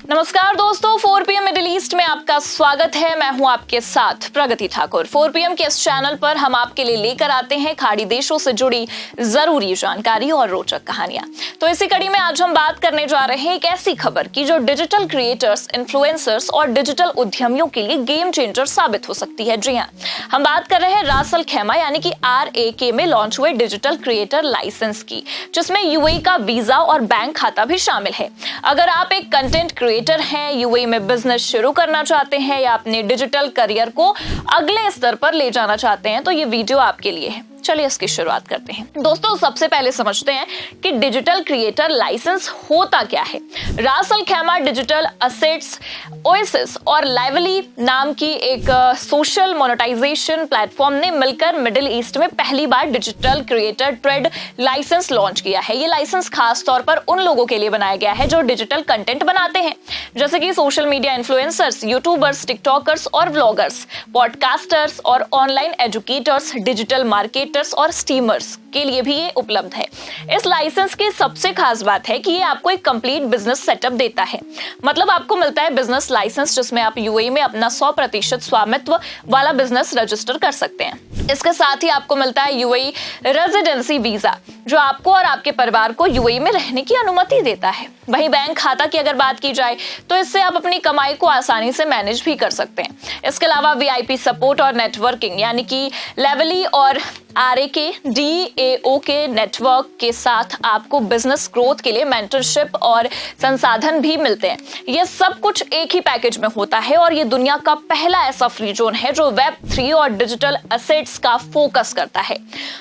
नमस्कार दोस्तों, 4 PM middle east में आपका स्वागत है। मैं हूं आपके साथ प्रगति ठाकुर। 4 PM के इस चैनल पर हम आपके लिए लेकर आते हैं खाड़ी देशों से जुड़ी जरूरी जानकारी और रोचक कहानियां। तो इसी कड़ी में आज हम बात करने जा रहे हैं एक ऐसी खबर की जो डिजिटल क्रिएटर्स, इन्फ्लुएंसर्स और डिजिटल उद्यमियों के लिए गेम चेंजर साबित हो सकती है। जी हाँ, हम बात कर रहे हैं रास अल खैमा यानी कि RAK में लॉन्च हुए डिजिटल क्रिएटर लाइसेंस की, जिसमें UAE का वीजा और बैंक खाता भी शामिल है। अगर आप एक कंटेंट क्रिएटर हैं, UAE में बिजनेस शुरू करना चाहते हैं या अपने डिजिटल करियर को अगले स्तर पर ले जाना चाहते हैं, तो ये वीडियो आपके लिए है। चलिए इसकी शुरुआत करते हैं। दोस्तों, सबसे पहले समझते हैं कि डिजिटल क्रिएटर लाइसेंस होता क्या है। रास अल खैमा डिजिटल असेट्स ओएसिस और लाइवली नाम की एक सोशल मोनेटाइजेशन प्लेटफॉर्म ने मिलकर मिडिल ईस्ट में पहली बार digital creator trade licence launch किया है। ये लाइसेंस खास तौर पर उन लोगों के लिए बनाया गया है जो डिजिटल कंटेंट बनाते हैं, जैसे कि social media influencers, YouTubers, TikTokers और व्लॉगर्स, पॉडकास्टर्स और ऑनलाइन एजुकेटर्स, डिजिटल मार्केट और स्टीमर्स के लिए भी ये उपलब्ध है। इस लाइसेंस की सबसे खास बात है कि ये आपको एक कंप्लीट बिजनेस सेटअप देता है। मतलब आपको मिलता है बिजनेस लाइसेंस, जिसमें आप UAE में अपना 100% स्वामित्व वाला बिजनेस रजिस्टर कर सकते हैं। इसके साथ ही आपको मिलता है UAE रेजिडेंसी वीजा, जो आपको और आपके परिवार को UAE में रहने की अनुमति देता है। वहीं बैंक खाता की अगर बात की जाए तो इससे आप अपनी कमाई को आसानी से मैनेज भी कर सकते हैं। इसके अलावा VIP सपोर्ट और नेटवर्किंग यानी कि लाइवली और RAK DAO के नेटवर्क के साथ आपको बिजनेस ग्रोथ के लिए मेंटरशिप और संसाधन भी मिलते हैं। ये सब कुछ एक ही पैकेज में होता है और ये दुनिया का पहला ऐसा फ्री जोन है जो Web3 और डिजिटल एसेट्स का फोकस करता है।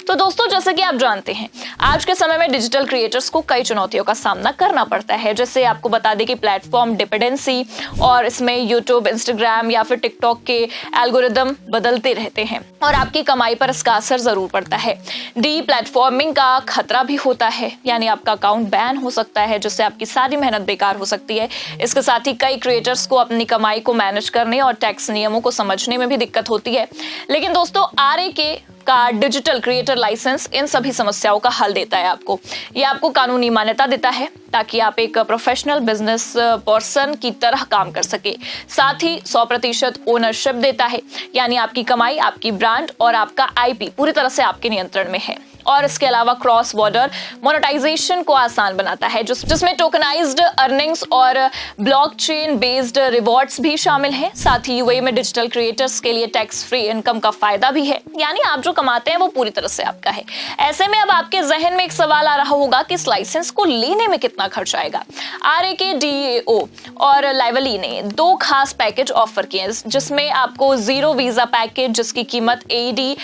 तो दोस्तों, जैसे कि आप जानते हैं, आज के समय में डिजिटल क्रिएटर्स को कई चुनौतियों का सामना करना पड़ता है। जैसे आपको बता दें कि प्लेटफॉर्म डिपेंडेंसी, और इसमें यूट्यूब, इंस्टाग्राम या फिर टिकटॉक के एल्गोरिदम बदलते रहते हैं और आपकी कमाई पर इसका असर जरूर पड़ता है। डी प्लेटफॉर्मिंग का खतरा भी होता है, यानी आपका अकाउंट बैन हो सकता है, जिससे आपकी सारी मेहनत बेकार हो सकती है। इसके साथ ही कई क्रिएटर्स को अपनी कमाई को मैनेज करने और टैक्स नियमों को समझने में भी दिक्कत होती है। लेकिन दोस्तों, RAK का डिजिटल क्रिएटर लाइसेंस इन सभी समस्याओं का हल देता है। आपको ये आपको कानूनी मान्यता देता है ताकि आप एक प्रोफेशनल बिजनेस पर्सन की तरह काम कर सके। साथ ही 100% ओनरशिप देता है, यानी आपकी कमाई, आपकी ब्रांड और आपका IP पूरी तरह से आपके नियंत्रण में है। और इसके अलावा क्रॉस बॉर्डर मोनेटाइजेशन को आसान बनाता है, जिसमें टोकनाइज्ड अर्निंग्स और ब्लॉकचेन बेस्ड रिवॉर्ड्स भी शामिल हैं। साथ ही UAE में डिजिटल क्रिएटर्स के लिए टैक्स फ्री इनकम का फायदा भी है, यानी आप जो कमाते हैं वो पूरी तरह से आपका है। ऐसे में अब आपके जहन में एक सवाल आ रहा होगा कि इस लाइसेंस को लेने में कितना खर्च आएगा। RAK DAO और लाइवली ने 2 खास पैकेज ऑफर किए, जिसमें आपको 0 वीजा पैकेज, जिसकी कीमत AED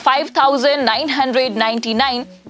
5,999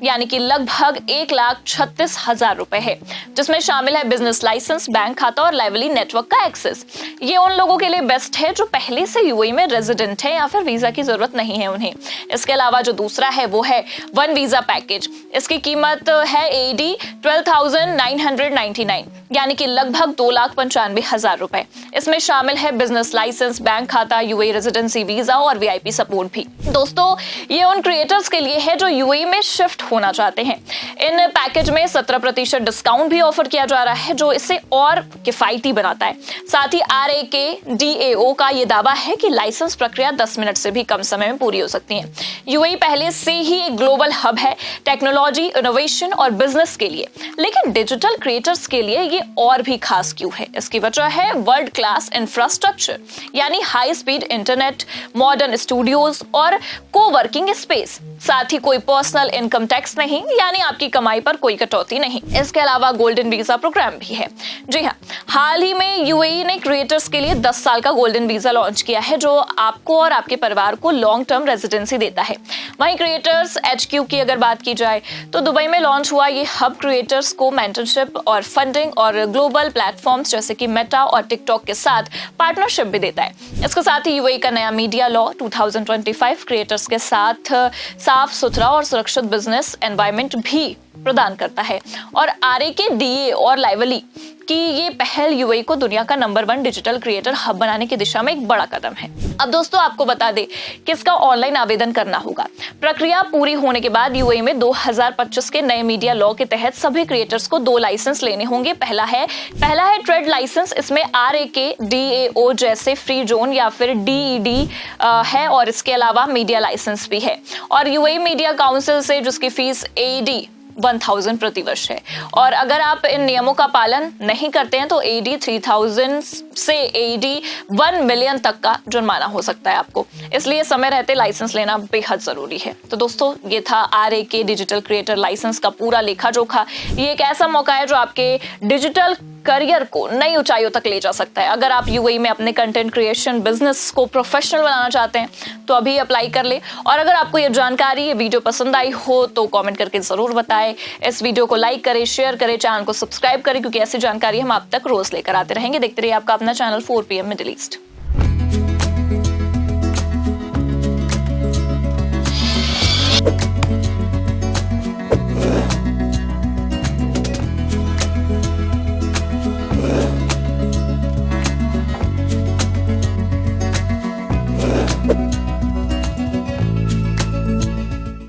यानी कि लगभग 1,36,000 रुपए है, जिसमें शामिल है बिजनेस लाइसेंस, बैंक खाता और लाइवली नेटवर्क का एक्सेस। ये उन लोगों के लिए बेस्ट है जो पहले से UAE में रेजिडेंट है या फिर वीजा की जरूरत नहीं है उन्हें। इसके अलावा जो दूसरा है वो है 1 वीजा पैकेज। इसकी कीमत है AED 12,999 यानी कि लगभग 2,95,000 रुपए। इसमें शामिल है बिजनेस लाइसेंस, बैंक खाता, UAE रेजिडेंसी वीजा और VIP सपोर्ट भी। दोस्तों, ये उन क्रिएटर्स के लिए है जो UAE में शिफ्ट होना चाहते हैं। इन पैकेज में 17% डिस्काउंट भी ऑफर किया जा रहा है, जो इसे और किफायती बनाता है। साथ ही RAK DAO का यह दावा है कि लाइसेंस प्रक्रिया 10 मिनट से भी कम समय में पूरी हो सकती है। UAE पहले से ही एक ग्लोबल हब है टेक्नोलॉजी, इनोवेशन और बिजनेस के लिए, लेकिन डिजिटल क्रिएटर्स के लिए ये और भी खास क्यों है? इसकी वजह है वर्ल्ड क्लास इंफ्रास्ट्रक्चर, यानी high speed internet, modern studios और कोवर्किंग स्पेस। साथ ही कोई पर्सनल इनकम टैक्स नहीं, यानी आपकी कमाई पर कोई कटौती नहीं। इसके अलावा गोल्डन वीजा प्रोग्राम भी है। जी हाँ, हाल ही में UAE ने क्रिएटर्स के लिए 10 साल का गोल्डन वीजा लॉन्च किया है, जो आपको और आपके परिवार को लॉन्ग टर्म रेजिडेंसी देता है। वहीं क्रिएटर्स HQ की अगर बात की जाए तो दुबई में लॉन्च हुआ ये हब क्रिएटर्स को मेंटरशिप और फंडिंग और ग्लोबल प्लेटफॉर्म्स जैसे कि मेटा और टिकटॉक के साथ पार्टनरशिप भी देता है। इसके साथ ही UAE का नया मीडिया लॉ 2025 क्रिएटर्स के साथ साफ सुथरा और सुरक्षित बिजनेस एनवायरनमेंट भी प्रदान करता है। और आरएके डीए और लाइवली कि ये पहल यूएई को दुनिया का नंबर 1 डिजिटल क्रिएटर हब बनाने की दिशा में एक बड़ा कदम है। अब दोस्तों आपको बता दें कि इसका ऑनलाइन आवेदन करना होगा। प्रक्रिया पूरी होने के बाद यूएई में 2025 के नए मीडिया लॉ के तहत सभी क्रिएटर्स को 2 लाइसेंस लेने होंगे। पहला है ट्रेड लाइसेंस। इसमें आरएके डीएओ जैसे फ्री जोन या फिर डीईडी है और इसके अलावा मीडिया लाइसेंस भी है। और यूएई मीडिया काउंसिल से जिसकी फीस AED 1000 प्रति वर्ष है। और अगर आप इन नियमों का पालन नहीं करते हैं तो AED 3000 से AED 1 मिलियन तक का जुर्माना हो सकता है आपको। इसलिए समय रहते लाइसेंस लेना बेहद जरूरी है। तो दोस्तों ये था आरएके डिजिटल क्रिएटर लाइसेंस का पूरा लेखा जोखा। ये एक ऐसा मौका है जो आपके डिजिटल करियर को नई ऊंचाइयों तक ले जा सकता है। अगर आप यूएई में अपने कंटेंट क्रिएशन बिजनेस को प्रोफेशनल बनाना चाहते हैं तो अभी अप्लाई कर ले। और अगर आपको ये जानकारी, ये वीडियो पसंद आई हो तो कमेंट करके जरूर बताएं। इस वीडियो को लाइक करें, शेयर करें, चैनल को सब्सक्राइब करें, क्योंकि ऐसी जानकारी हम आप तक रोज लेकर आते रहेंगे। देखते रहिए आपका अपना चैनल 4PM मिडिल ईस्ट।